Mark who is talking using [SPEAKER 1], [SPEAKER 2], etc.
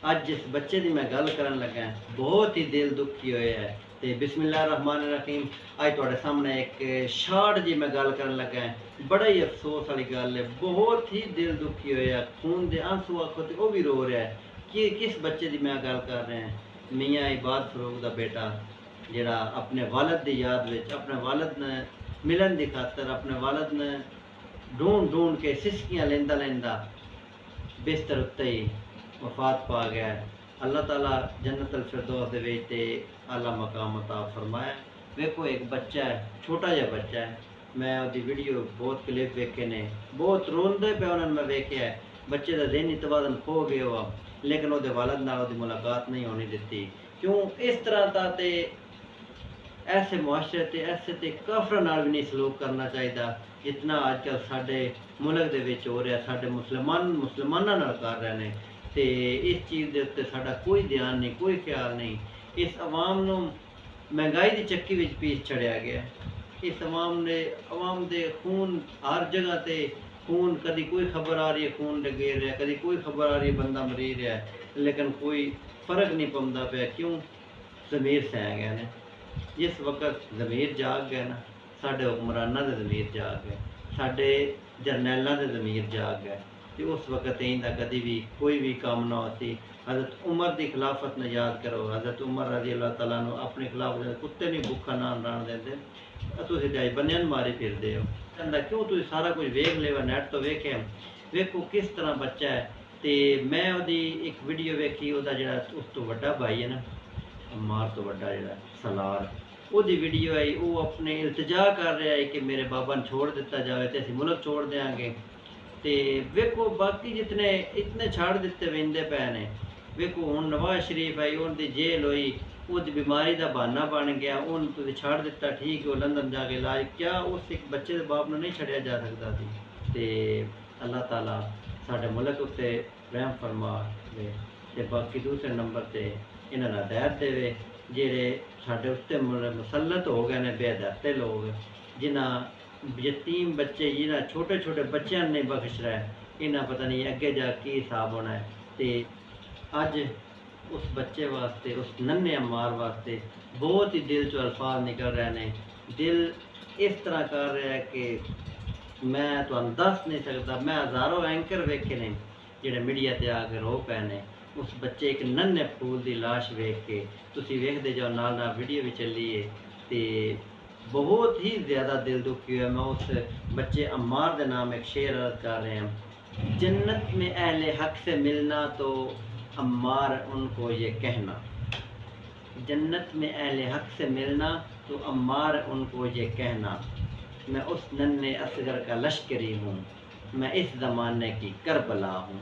[SPEAKER 1] अज जिस बच्चे की मैं गल करन लगा बहुत ही दिल दुखी होया है। तो बिस्मिल्लाहिर्रहमानिर्रहीम अज तुहाडे सामने एक शार्ट जी मैं गल करन लगा। बड़ा ही अफसोस वाली गल है, बहुत ही दिल दुखी होया, खून दे आंसू आखो तो वह भी रो रहा है कि किस बच्चे की मैं गल कर रहा हैं। मियाँ इबाद फरूक का बेटा जिहड़ा अपने वालद की याद विच अपने वालद ने मिलन की खातर अपने वालद ने ढूंढ ढूंढ के सिसकियां लेंदा लेंदा बिस्तर उत्ते ही वफात पा गया। अल्लाह ताला जन्नतुल फिरदौस दे विच ते आला मकाम अता फरमाए। वेखो एक बच्चा है, छोटा जिहा बच्चा है, मैं उसकी वीडियो बहुत क्लिप वेखे ने, बहुत रोंदे पे उन्होंने मैं वेख्या है। बच्चे का ज़हनी तवाज़ुन खो गया हुआ, लेकिन वो वालद नाल उसकी मुलाकात नहीं होने दी। क्यों इस तरह का ते ऐसे मुआशरे ते ऐसे ते काफरां नाल भी नहीं सलूक करना चाहिए जितना अजकल साडे मुल्क दे विच हो रहा, साडे मुसलमानां नाल कर रहे ने। ते इस चीज़ के उत्ते साडा कोई ध्यान नहीं, कोई ख्याल नहीं। इस अवाम नूं महंगाई की चक्की विच पीस छड़िया गया। इस अवाम दे खून हर जगह ते खून, कभी कोई खबर आ रही है खून गिर रहा है, कभी कोई खबर आ रही है बंदा मरी रहा है, लेकिन कोई फर्क नहीं पौंदा पिया। क्यों? ज़मीर सै गए ने। जिस वक्त ज़मीर जाग गया ना, साढ़े हुक्मराना के ज़मीर जाग गए, साढ़े जरनैलों के ज़मीर जाग गए, तो उस वक्त इंदा कभी भी कोई भी काम ना होती। हज़रत उमर की खिलाफत ने याद करो, हज़रत उमर रज़ी अल्लाह तआला अन्हु अपने खिलाफ कुत्ते नहीं भुखा ना रहन देंदे, तुसीं ते बनियान मारी फिरदे हो। कहंदा क्यों तुसीं सारा कुछ वेख लिया, नैट तो वेख्या, वेखो किस तरह बच्चा है। तो मैं उसकी एक वीडियो वेखी, उसका जिहड़ा उस तो वड्डा भाई है ना, अम्मार तो वड्डा जिहड़ा सलार, उसकी वीडियो आई, वो अपने इल्तजा कर रहा है कि मेरे बाबा ने छोड़ दिता जाए तो असीं मुल्क छोड़ देंगे। तो वेखो बाकी जितने इतने छड़ दिते वेंदे पे ने। वेखो हुण नवाज शरीफ आई, उनकी जेल हुई, उस बीमारी का बहाना बन गया, उन तुसीं छड़ दिता, ठीक है वो लंदन जाके इलाज, क्या उस एक बच्चे के बाप ने नहीं छड़िया जा सकता सी? तो अल्लाह ताला साडे मुल्क उत्ते रहम फरमावे ते बाकी दूसरे नंबर ते इन्हां नूं हिदायत देवे जिहड़े साडे उत्ते मुसलत हो गए ने बेअदबते लोग, जिन्हां यतीम बच्चे, जिन्हां छोटे छोटे बच्चों ने बख्श रहा है, इन्हां पता नहीं अगे जा की हिसाब होना है। तो अज उस बच्चे वास्ते, उस नन्हे अम्मार वास्ते बहुत ही दिल चो अल्फाज निकल रहे हैं। दिल इस तरह कर रहा है कि मैं तुहानूं दस नहीं सकता। मैं हज़ारों एंकर वेखे ने जिहड़े मीडिया ते आके रो पे ने उस बच्चे एक नन्हे फूल की लाश वेख के। तुसीं वेखदे जाओ, नाल नाल वीडियो भी चली है, तो बहुत ही ज़्यादा दिल दुखी हुआ। मैं उस बच्चे अम्मार के नाम एक शेर अर्ज कर रहे हैं, जन्नत में अहले हक से मिलना तो अम्मार उनको ये कहना, जन्नत में अहले हक से मिलना तो अम्मार उनको ये कहना, मैं उस नन्हे असगर का लश्करी हूँ, मैं इस ज़माने की करबला हूँ।